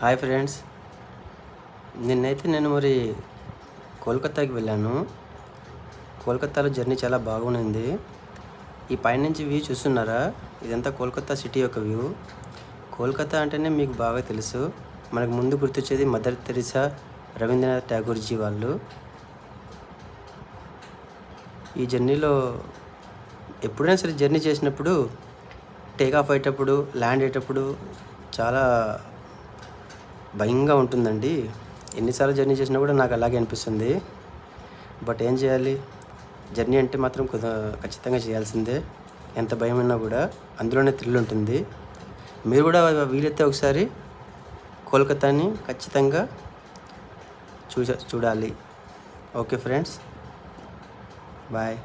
Hi friends, నేను మరి కోల్కతాకి వెళ్ళాను. కోల్కతాలో జర్నీ చాలా బాగుంది. ఈ పైనుంచి వ్యూ చూస్తున్నారా? ఇదంతా కోల్కతా సిటీ యొక్క వ్యూ. కోల్కతా అంటేనే మీకు బాగా తెలుసు. మనకు ముందు గుర్తొచ్చేది మదర్ తెరిసా, రవీంద్రనాథ్ ఠాగూర్జీ వాళ్ళు. ఈ జర్నీలో ఎప్పుడైనా సరే జర్నీ చేసినప్పుడు టేక్ ఆఫ్ అయ్యేటప్పుడు, ల్యాండ్ అయ్యేటప్పుడు చాలా భయంగా ఉంటుందండి. ఎన్నిసార్లు జర్నీ చేసినా కూడా నాకు అలాగే అనిపిస్తుంది. బట్ ఏం చేయాలి, జర్నీ అంటే మాత్రం ఖచ్చితంగా చేయాల్సిందే. ఎంత భయమైనా కూడా అందులోనే థ్రిల్ ఉంటుంది. మీరు కూడా వీలైతే ఒకసారి కోల్కతాని ఖచ్చితంగా చూడాలి. Okay friends, bye.